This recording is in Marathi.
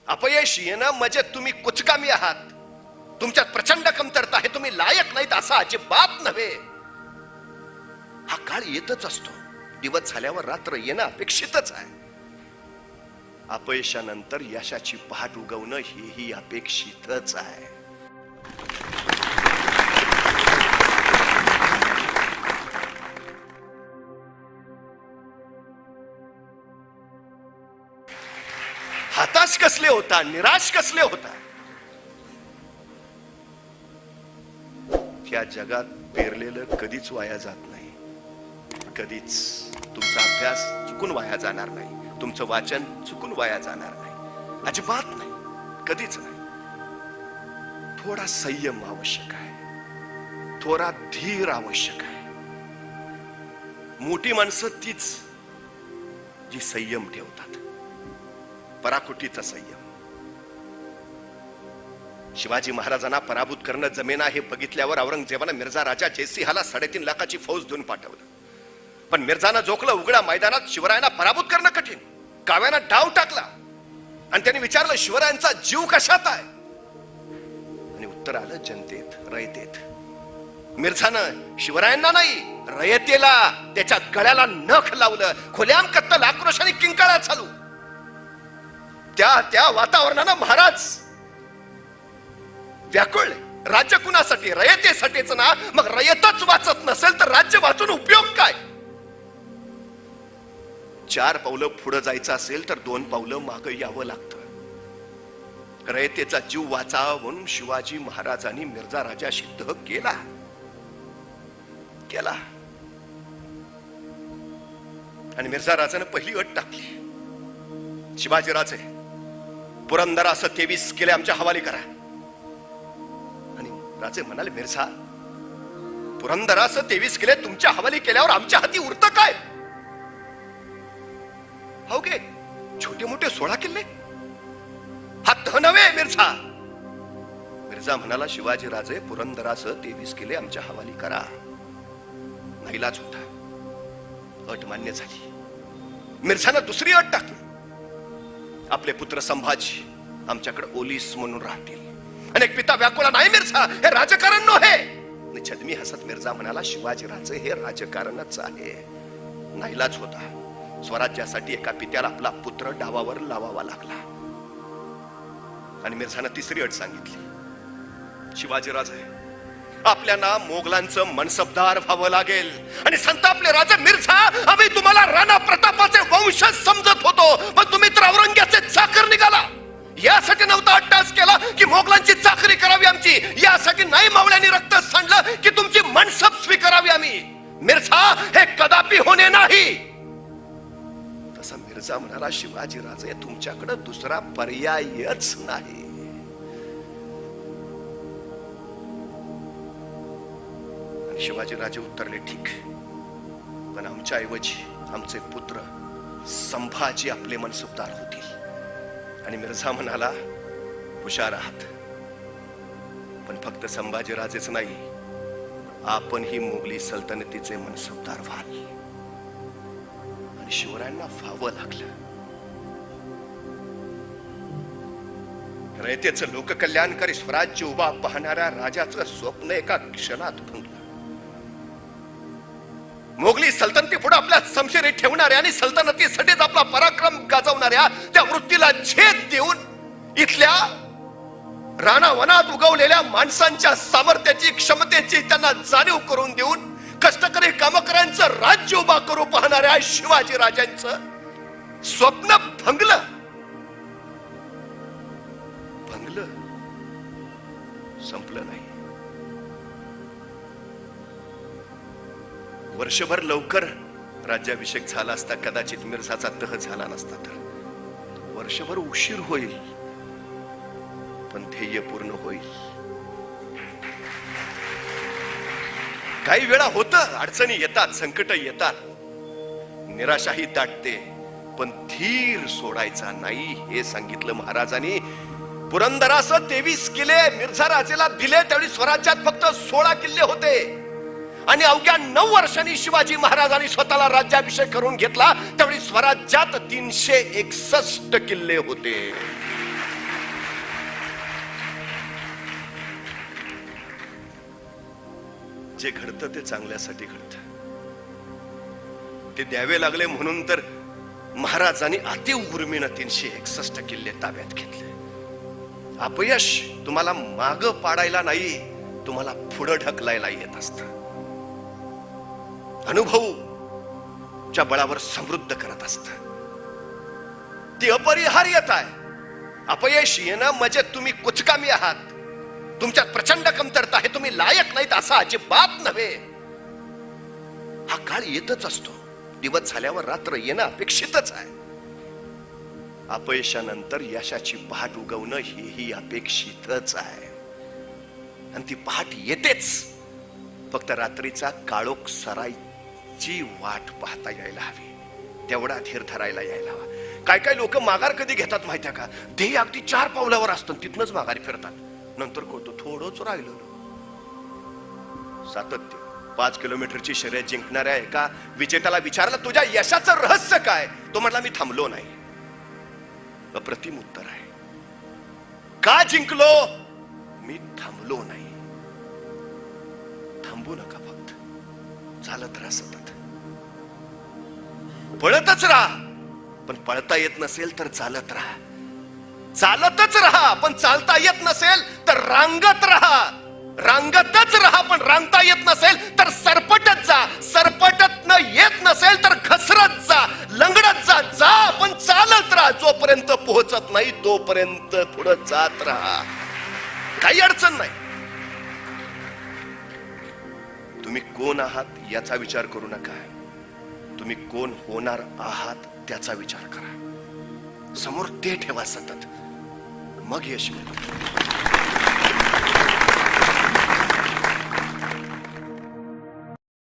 अपयश येणं म्हणजे तुम्ही कुचकामी आहात, तुमच्यात प्रचंड कमतरता आहे, तुम्ही लायक नाहीत असं अजिबात नव्हे. हा काळ येतच असतो, दिवस झाल्यावर रात्र येणं अपेक्षितच आहे. अपयशानंतर यशाची पहाट उगवणं हेही अपेक्षितच आहे. हताश कसले होता, निराश कसले होता? या जगात पेरलेलं कधीच वाया जात नाही, कधीच. तुमचा अभ्यास चुकून वाया जाणार नाही, तुमचं वाचन चुकून वाया जाणार नाही, अजिबात नाही, कधीच नाही. थोडा संयम आवश्यक आहे, थोडा धीर आवश्यक आहे. मोठी माणसं तीच जी संयम ठेवतात, पराकुटीचा संयम. शिवाजी महाराजांना पराभूत करणं जमेना हे बघितल्यावर औरंगजेबानं मिर्झा राजा जयसिंहाला 3.5 लाखाची फौज देऊन पाठवलं. पण मिर्झानं जोखलं उघड्या मैदानात शिवरायांना पराभूत करणं कठीण. काव्यानं डाव टाकला आणि त्यांनी विचारलं, शिवरायांचा जीव कशात आहे? आणि उत्तर आलं, जनतेत, रयतेत. मिर्झानं शिवरायांना नाही, रयतेला, त्याच्या गळ्याला नख लावलं. खुल्याम कत्तल, आक्रोश आणि किंकाळा चालू. त्या वातावरणानं महाराज व्याकुळले. राज्य कुणासाठी? रयतेसाठीच ना. मग रयतच वाचत नसेल तर राज्य वाचून उपयोग काय? 4 पावलं पुढे जायचं असेल तर 2 पावलं मागे यावं लागतं. रयतेचा जीव वाचावा म्हणून शिवाजी महाराजांनी मिर्झा राजाशी तह केला. आणि मिर्झा राजाने पहिली अट टाकली, शिवाजी राजे पुरंदरासह 23 किल्ले आमच्या हवाली करा. आणि राजे म्हणाले, मिर्झा, पुरंदरासह 23 किल्ले तुमच्या हवाली केल्यावर आमच्या हाती उरतं काय? हो गे, छोटे मोठे 16 किल्ले, हा तह नव्हे मिर्झा. मिर्झा म्हणाला, शिवाजी राजे पुरंदरासह 23 किल्ले आमच्या हवाली करा. नाईलाज होता, अट मान्य झाली. मिर्झानं दुसरी अट टाकली, आपले पुत्र संभाजी आमच्याकडे ओलीस म्हणून राहतील. अनेक पिता व्याकुळा, नाही मिर्झा, हे राजकारण नव्हे. छदमी हसत मिर्झा म्हणाला, शिवाजी राजे हे राजकारणच आहे. नाईलाज होता, स्वराज्यासाठी एका पित्याला आपला पुत्र डावावर लावावा लागला. आणि मिर्झानं तिसरी अट सांगितली, शिवाजी राजे आपल्याला मोगलांचं मनसबदार व्हावं लागेल. आणि संतापले राजे, मिर्झा, आम्ही तुम्हाला राणा प्रतापाचे वंशज समजत होतो, पण तुम्ही तर औरंग्याचे चाकर निघाला. यासाठी नव्हता अट्टास केला की मोगलांची चाकरी करावी आमची, यासाठी नाही मावळ्यांनी रक्त सांडलं की तुमची मनसब स्वीकारावी आम्ही. मिर्झा, हे कदापि होणे नाही. तसा मिर्झा म्हणाला, शिवाजी राजे तुमच्याकडे दुसरा पर्यायच नाही. शिवाजी राजे उत्तरले, ठीक, पण आमच्या ऐवजी आमचे पुत्र संभाजी आपले मनसबदार होतील. आणि मिर्झा म्हणाला, हुशार आहात, पण फक्त संभाजी राजेच नाही, आपण ही मोगली सल्तनतीचे मनसबदार व्हाल. आणि शिवरायांना व्हावं लागलं. रयतेचं लोककल्याणकारी स्वराज्य उभा पाहणाऱ्या राजाचं स्वप्न एका क्षणात भंगलं. मोगली सल्तनती पुढे आपल्या समशेरी ठेवणाऱ्या आणि सल्तनतीसाठीच आपला पराक्रम गाजवणाऱ्या त्या वृत्तीला छेद देऊन इथल्या रानावनात उगवलेल्या माणसांच्या सामर्थ्याची, क्षमतेची त्यांना जाणीव करून देऊन कष्टकरी कामकऱ्यांचं राज्य उभा करू पाहणाऱ्या शिवाजी राजांचं स्वप्न भंगलं. संपलं नाही. वर्षभर लवकर राज्याभिषेक झाला असता कदाचित मिर्झाचा तह झाला नसता, तर वर्षभर उशीर होईल पण ध्येय पूर्ण होईल. काही वेळा होतं, अडचणी येतात, संकट येतात, निराशाही दाटते, पण धीर सोडायचा नाही हे सांगितलं महाराजांनी. पुरंदरासह 23 किल्ले मिर्झा राजेला दिले, त्यावेळी स्वराज्यात फक्त 16 किल्ले होते. आणि अवघ्या 9 वर्षांनी शिवाजी महाराजांनी स्वतःला राज्याभिषेक करून घेतला, त्यावेळी स्वराज्यात 361 किल्ले होते. जे घडतं ते चांगल्यासाठी घडतं. ते द्यावे लागले म्हणून तर महाराजांनी अतिव उर्मीनं 361 किल्ले ताब्यात घेतले. अपयश तुम्हाला माग पाडायला नाही, तुम्हाला पुढं ढकलायला येत असत. अनुभवच्या बळावर समृद्ध करत असत. ती अपरिहार्यता आहे. अपयश येणं म्हणजे तुम्ही कुचकामी आहात, तुमच्यात प्रचंड कमतरता आहे, तुम्ही लायक नाहीत असं अजिबात नव्हे. हा काळ येतच असतो. दिवस झाल्यावर रात्र येणं अपेक्षितच आहे. अपयशानंतर यशाची पहाट उगवणं हेही अपेक्षितच आहे. आणि ती पहाट येतेच. फक्त रात्रीचा काळोख सरायची वाट पाहता यायला हवी, तेवढा धीर धरायला यायला हवा. काय काय लोक माघार कधी घेतात माहितीये का? ध्येय अगदी 4 पावलावर असतं, तिथनच माघारी फिरतात. नंतर कळतो थोडंच राहिलं. सातत्य. 5 किलोमीटरची शर्यत जिंकणाऱ्या एका विजेत्याला विचारलं तुझ्या यशाचं रहस्य काय? तो म्हटला मी थांबलो नाही. अप्रतिम उत्तर आहे. का जिंकलो? मी थांबलो नाही. थांबू नका, फक्त चालत राहा. सतत पळतच राहा. पण पळता येत नसेल तर चालत राहा. चालतच राहा. पण चालता येत नसेल तर रांगत राहा. रांगतच राहा. पण रांगता येत नसेल तर सरपटत जा. सरपटत न येत नसेल तर घसरत जा, लंगडत जा. जा पण चालत राहा. जोपर्यंत पोहोचत नाही तोपर्यंत पुढे जात राहा. काही अडचण नाही. तुम्ही कोण आहात याचा विचार करू नका. तुम्ही कोण होणार आहात त्याचा विचार करा. समोर ते ठेवा सतत, मग यश मिळेल.